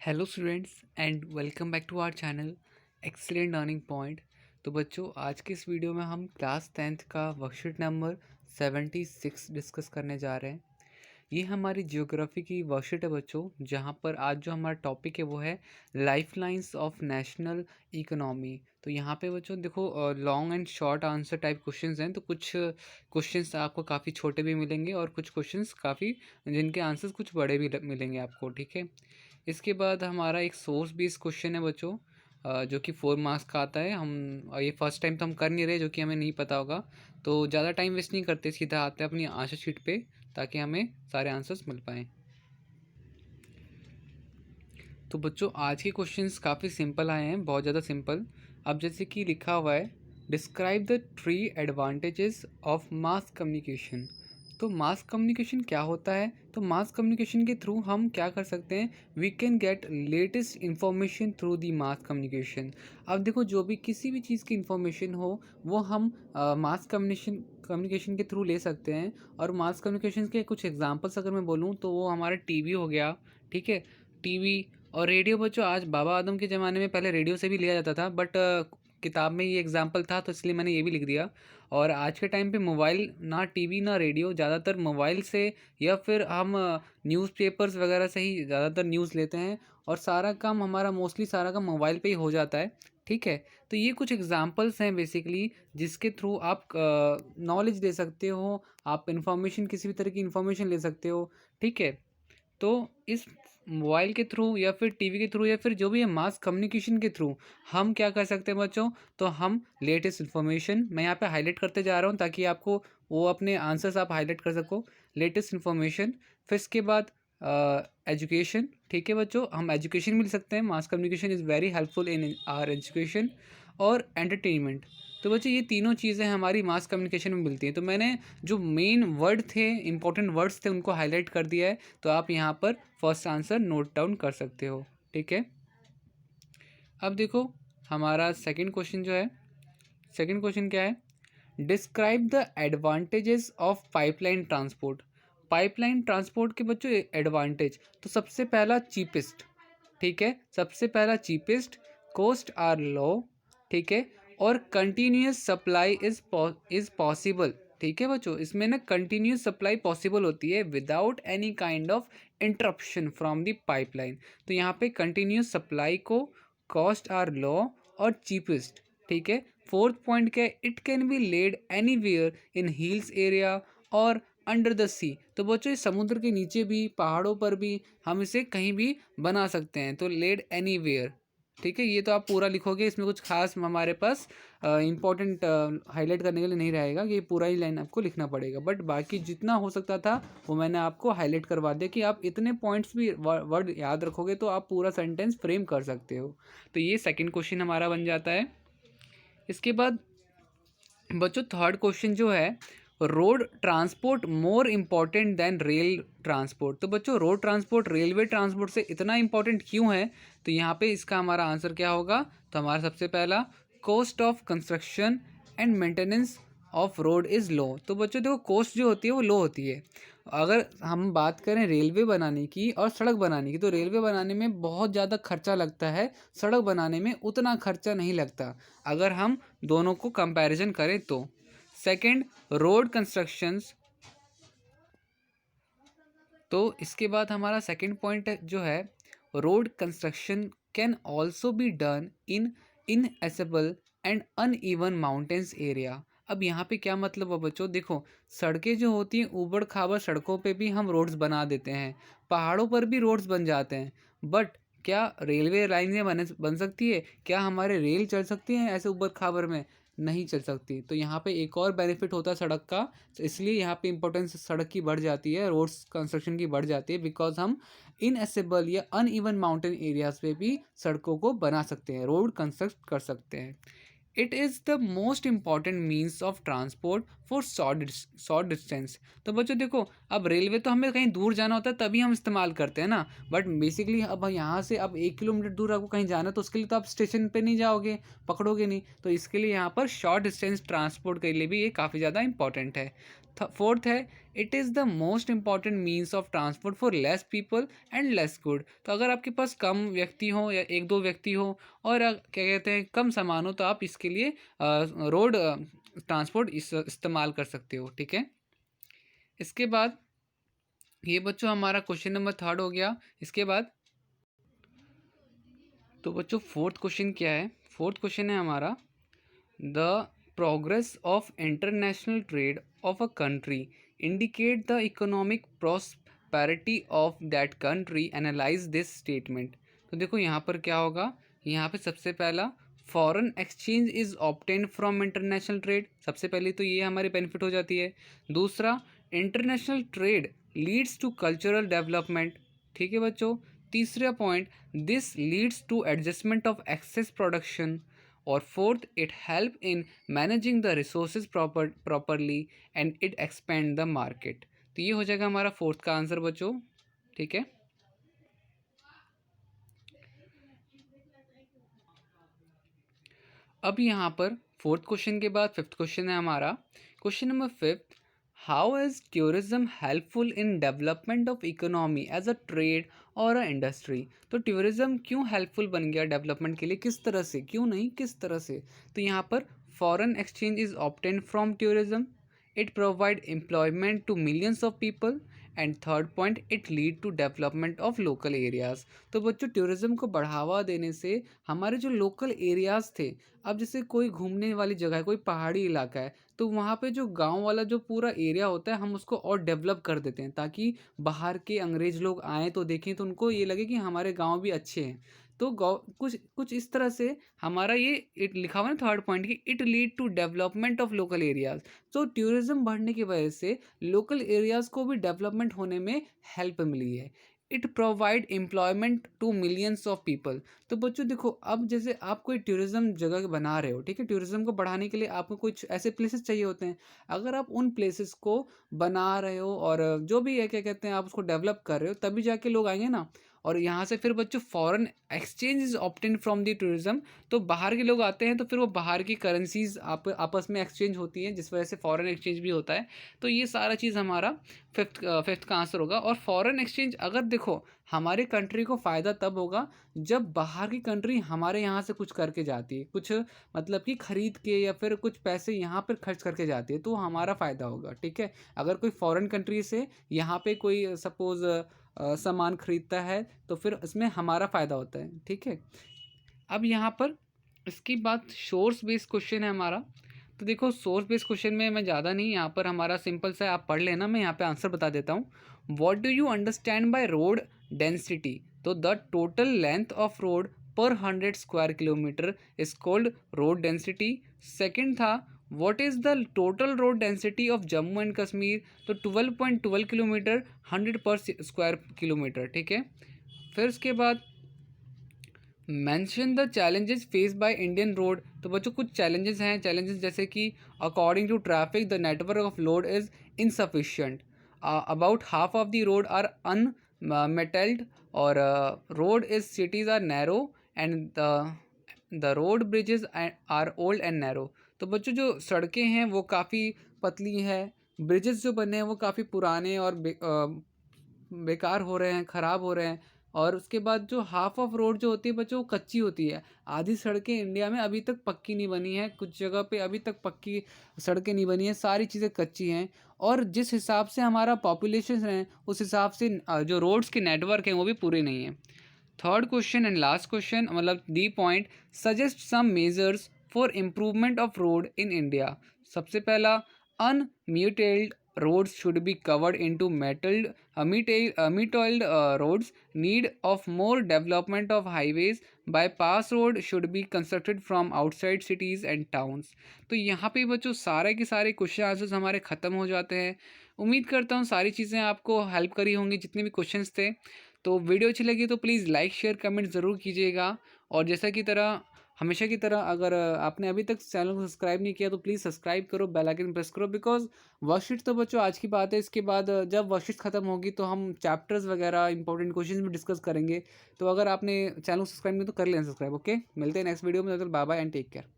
Hello students and welcome back to our channel excellent learning point. तो बच्चों, आज के इस वीडियो में हम क्लास 10th का वर्कशीट नंबर 76 डिस्कस करने जा रहे हैं। ये हमारी जियोग्राफी की वर्कशीट है बच्चों, जहाँ पर आज जो हमारा टॉपिक है वो है लाइफलाइंस ऑफ नेशनल इकोनॉमी। तो यहाँ पे बच्चों देखो, long and short answer type questions हैं। तो कुछ क्वेश्चंस आपको काफ़ी छोटे भी मिलेंगे और कुछ क्वेश्चंस काफ़ी जिनके आंसर्स कुछ बड़े भी मिलेंगे आपको, ठीक है। इसके बाद हमारा एक सोर्स बेस्ड क्वेश्चन है बच्चों, जो कि 4 मार्क्स का आता है। हम ये फर्स्ट टाइम तो हम कर नहीं रहे, जो कि हमें नहीं पता होगा। तो ज़्यादा टाइम वेस्ट नहीं करते, सीधा आते हैं अपनी आंसर शीट पे, ताकि हमें सारे आंसर्स मिल पाएँ। तो बच्चों, आज के क्वेश्चंस काफ़ी सिंपल आए हैं, बहुत ज़्यादा सिंपल। अब जैसे कि लिखा हुआ है, describe the 3 advantages of mass communication. तो मास कम्युनिकेशन क्या होता है? तो मास कम्युनिकेशन के थ्रू हम क्या कर सकते हैं? We can get latest information through the mass communication. अब देखो, जो भी किसी भी चीज़ की इन्फॉर्मेशन हो वो हम मास कम्युनिकेशन के थ्रू ले सकते हैं। और मास कम्युनिकेशन के कुछ एग्जांपल्स अगर मैं बोलूँ तो वो हमारा टीवी हो गया, ठीक है। टीवी और रेडियो बच्चों, आज बाबा आदम के ज़माने में पहले रेडियो से भी लिया जाता था, बट किताब में ये एग्जाम्पल था तो इसलिए मैंने ये भी लिख दिया। और आज के टाइम पे मोबाइल, ना टीवी ना रेडियो, ज़्यादातर मोबाइल से या फिर हम न्यूज़पेपर्स वगैरह से ही ज़्यादातर न्यूज़ लेते हैं। और सारा काम हमारा, मोस्टली सारा काम मोबाइल पे ही हो जाता है, ठीक है। तो ये कुछ एग्जांपल्स हैं बेसिकली, जिसके थ्रू आप नॉलेज ले सकते हो, आप इन्फॉर्मेशन, किसी भी तरह की इन्फॉर्मेशन ले सकते हो, ठीक है। तो इस मोबाइल के थ्रू या फिर टीवी के थ्रू या फिर जो भी है मास कम्युनिकेशन के थ्रू हम क्या कर सकते हैं बच्चों? तो हम लेटेस्ट इन्फॉर्मेशन, मैं यहाँ पे हाईलाइट करते जा रहा हूँ ताकि आपको वो अपने आंसर्स आप हाईलाइट कर सको। लेटेस्ट इन्फॉर्मेशन, फिर इसके बाद एजुकेशन, ठीक है बच्चों, हम एजुकेशन मिल सकते हैं। Mass communication is very helpful in our education. और एंटरटेनमेंट। तो बच्चों, ये तीनों चीज़ें हमारी मास कम्युनिकेशन में मिलती हैं। तो मैंने जो मेन वर्ड थे, इंपॉर्टेंट वर्ड्स थे, उनको हाईलाइट कर दिया है। तो आप यहाँ पर फर्स्ट आंसर नोट डाउन कर सकते हो, ठीक है। अब देखो, हमारा सेकंड क्वेश्चन जो है, सेकंड क्वेश्चन क्या है? Describe the advantages of pipeline transport. Pipeline transport के बच्चों एडवांटेज, तो सबसे पहला चीपेस्ट, ठीक है, सबसे पहला चीपेस्ट, कॉस्ट आर लो, ठीक है। और कंटिन्यूस सप्लाई इज पॉसिबल, ठीक है बच्चों। इसमें ना कंटिन्यूस सप्लाई पॉसिबल होती है without any kind of interruption from the pipeline. तो यहाँ पे कंटिन्यूस सप्लाई को, कॉस्ट आर लो और चीपेस्ट, ठीक है। फोर्थ पॉइंट क्या है? It can be laid anywhere in hills area और अंडर द सी। तो बच्चों, इस समुद्र के नीचे भी, पहाड़ों पर भी हम इसे कहीं भी बना सकते हैं। तो लेड एनीवेयर, ठीक है। ये तो आप पूरा लिखोगे, इसमें कुछ खास हमारे पास इंपॉर्टेंट हाईलाइट करने के लिए नहीं रहेगा, ये पूरा ही लाइन आपको लिखना पड़ेगा। बट बाकी जितना हो सकता था वो मैंने आपको हाईलाइट करवा दिया, कि आप इतने पॉइंट्स भी वर्ड याद रखोगे तो आप पूरा सेंटेंस फ्रेम कर सकते हो। तो ये सेकंड क्वेश्चन हमारा बन जाता है। इसके बाद बच्चों, थर्ड क्वेश्चन जो है, road transport more important than rail transport. तो बच्चों, रोड ट्रांसपोर्ट रेलवे ट्रांसपोर्ट से इतना इम्पॉर्टेंट क्यों है? तो यहाँ पे इसका हमारा आंसर क्या होगा? तो हमारा सबसे पहला, cost of construction and maintenance of road is low. तो बच्चों देखो, कॉस्ट जो होती है वो लो होती है। अगर हम बात करें रेलवे बनाने की और सड़क बनाने की, तो रेलवे बनाने में बहुत ज़्यादा खर्चा लगता है, सड़क बनाने में उतना खर्चा नहीं लगता, अगर हम दोनों को कंपैरिजन करें तो। Second, road constructions. तो इसके बाद हमारा सेकंड पॉइंट जो है, road construction can also be done in inaccessible and uneven mountains area. अब यहाँ पे क्या मतलब है बच्चों? देखो, सड़कें जो होती हैं, ऊबड़ खाबड़ सड़कों पे भी हम रोड्स बना देते हैं, पहाड़ों पर भी रोड्स बन जाते हैं। बट क्या रेलवे लाइनें बन सकती है? क्या हमारे रेल चल सकती हैं ऐसे ऊबड़ खाबड़ में? नहीं चल सकती। तो यहाँ पे एक और बेनिफिट होता है सड़क का, तो इसलिए यहाँ पे इंपॉर्टेंस सड़क की बढ़ जाती है, रोड्स कंस्ट्रक्शन की बढ़ जाती है, बिकॉज हम इनएसेबल या अनइवन माउंटेन एरियाज पे भी सड़कों को बना सकते हैं, रोड कंस्ट्रक्ट कर सकते हैं। It is the most important means of transport for short distance. तो बच्चों देखो, अब रेलवे तो हमें कहीं दूर जाना होता है तभी हम इस्तेमाल करते हैं ना, बट बेसिकली अब यहाँ से अब 1 किलोमीटर दूर आपको कहीं जाना है तो उसके लिए तो आप स्टेशन पे नहीं जाओगे, पकड़ोगे नहीं, तो इसके लिए यहाँ पर शॉर्ट डिस्टेंस ट्रांसपोर्ट के लिए भी ये काफ़ी ज़्यादा इंपॉर्टेंट है। फोर्थ है, it is the most important means of transport for less people and less good. तो अगर आपके पास कम व्यक्ति हो या एक दो व्यक्ति हो और क्या कहते हैं कम सामान हो, तो आप इसके लिए रोड ट्रांसपोर्ट इस्तेमाल कर सकते हो। ठीक है, इसके बाद ये बच्चों हमारा क्वेश्चन नंबर 3 हो गया। इसके बाद तो बच्चों फोर्थ क्वेश्चन क्या है? फोर्थ क्वेश्चन है हमारा, the progress of international trade of a country indicate the economic prosperity of that country, analyse this statement. तो देखो यहाँ पर क्या होगा, यहाँ पे सबसे पहला foreign exchange is obtain from international trade, सबसे पहले तो ये हमारी बेनिफिट हो जाती है। दूसरा, international trade leads to cultural development. ठीक है बच्चों। तीसरा point, this leads to adjustment of excess production. और fourth, it help in managing the resources properly and it expand the market. तो ये हो जाएगा हमारा फोर्थ का आंसर बच्चों। ठीक है, अब यहाँ पर फोर्थ क्वेश्चन के बाद फिफ्थ क्वेश्चन है हमारा। Question number fifth, how is tourism helpful in development of economy as a trade और अ इंडस्ट्री। तो टूरिज्म क्यों हेल्पफुल बन गया डेवलपमेंट के लिए, किस तरह से, क्यों नहीं किस तरह से। तो यहाँ पर foreign exchange is obtain from tourism, it provide employment to millions of people, and third point, it lead to development of local areas. तो बच्चों टूरिज्म को बढ़ावा देने से हमारे जो लोकल एरियाज़ थे, अब जैसे कोई घूमने वाली जगह है, कोई पहाड़ी इलाका है, तो वहाँ पे जो गांव वाला जो पूरा एरिया होता है हम उसको और डेवलप कर देते हैं, ताकि बाहर के अंग्रेज लोग आएँ तो देखें तो उनको ये लगे कि हमारे गांव भी अच्छे हैं। तो गाँव कुछ कुछ इस तरह से हमारा ये इट लिखा हुआ है ना थर्ड पॉइंट कि it lead to development of local areas. तो टूरिज्म बढ़ने की वजह से लोकल एरियाज को भी डेवलपमेंट होने में हेल्प मिली है। It provide employment to millions of people. तो बच्चों देखो, अब जैसे आप कोई टूरिज्म जगह बना रहे हो, ठीक है, टूरिज्म को बढ़ाने के लिए आपको कुछ ऐसे प्लेसेस चाहिए होते हैं। अगर आप उन प्लेसेस को बना रहे हो और जो भी है क्या कहते हैं आप उसको डेवलप कर रहे हो, तभी जाके लोग आएंगे ना। और यहाँ से फिर बच्चों foreign exchange is obtain from the tourism. तो बाहर के लोग आते हैं तो फिर वो बाहर की करेंसीज आपस में एक्सचेंज होती हैं, जिस वजह से फॉरेन एक्सचेंज भी होता है। तो ये सारा चीज़ हमारा फिफ्थ का आंसर होगा। और फॉरेन एक्सचेंज अगर देखो, हमारे कंट्री को फ़ायदा तब होगा जब बाहर की कंट्री हमारे यहाँ से कुछ करके जाती है, कुछ मतलब कि खरीद के या फिर कुछ पैसे यहाँ पर खर्च करके जाती है, तो हमारा फ़ायदा होगा। ठीक है, अगर कोई फॉरेन कंट्री से यहाँ पे कोई सपोज़ सामान खरीदता है तो फिर इसमें हमारा फ़ायदा होता है। ठीक है, अब यहाँ पर इसकी बात सोर्स बेस्ड क्वेश्चन है हमारा। तो देखो सोर्स बेस्ड क्वेश्चन में मैं ज़्यादा नहीं, यहाँ पर हमारा सिंपल सा आप पढ़ लेना, मैं यहाँ पे आंसर बता देता हूँ। What do you understand by road density. तो the total length of road per 100 square kilometre is called road density. Second था, what is the total road density of Jammu and Kashmir. तो 12.12 किलोमीटर 100 पर स्क्वायर किलोमीटर। ठीक है, फिर उसके बाद mention the challenges face by Indian road. तो बच्चों कुछ चैलेंजेस हैं, चैलेंजेस जैसे कि according to traffic the network of load is insufficient, about half of the road are unmetalled, और road is cities are narrow, and the road bridges are old and narrow. तो बच्चों जो सड़कें हैं वो काफ़ी पतली हैं, ब्रिजेस जो बने हैं वो काफ़ी पुराने और बेकार हो रहे हैं, ख़राब हो रहे हैं। और उसके बाद जो हाफ ऑफ रोड जो होती है बच्चों वो कच्ची होती है। आधी सड़कें इंडिया में अभी तक पक्की नहीं बनी हैं, कुछ जगह पे अभी तक पक्की सड़कें नहीं बनी हैं, सारी चीज़ें कच्ची हैं। और जिस हिसाब से हमारा पॉपुलेशन है उस हिसाब से जो रोड्स के नेटवर्क हैं वो भी पूरे नहीं हैं। Third question and last question, मतलब the point, suggest some measures for improvement of road in India. सबसे पहला, अनम्यूटेल्ड roads should be covered into metalled roads, need of more development of highways, bypass road should be constructed from outside cities and towns। तो यहाँ पे बच्चों सारे के सारे question answers हमारे ख़त्म हो जाते हैं। उम्मीद करता हूँ सारी चीज़ें आपको हेल्प करी होंगी जितने भी क्वेश्चंस थे। तो वीडियो अच्छी लगी तो प्लीज़ लाइक शेयर कमेंट ज़रूर कीजिएगा। और जैसा की तरह हमेशा की तरह अगर आपने अभी तक चैनल को सब्सक्राइब नहीं किया तो प्लीज़ सब्सक्राइब करो, बेल आइकन प्रेस करो, बिकॉज़ वर्कशीट तो बच्चों आज की बात है। इसके बाद जब वर्कशीट खत्म होगी तो हम चैप्टर्स वगैरह इंपॉर्टेंट क्वेश्चंस भी डिस्कस करेंगे। तो अगर आपने चैनल को सब्सक्राइब नहीं तो कर लेना सब्सक्राइब। ओके, मिलते हैं नेक्स्ट वीडियो में। तब तक bye bye and take care.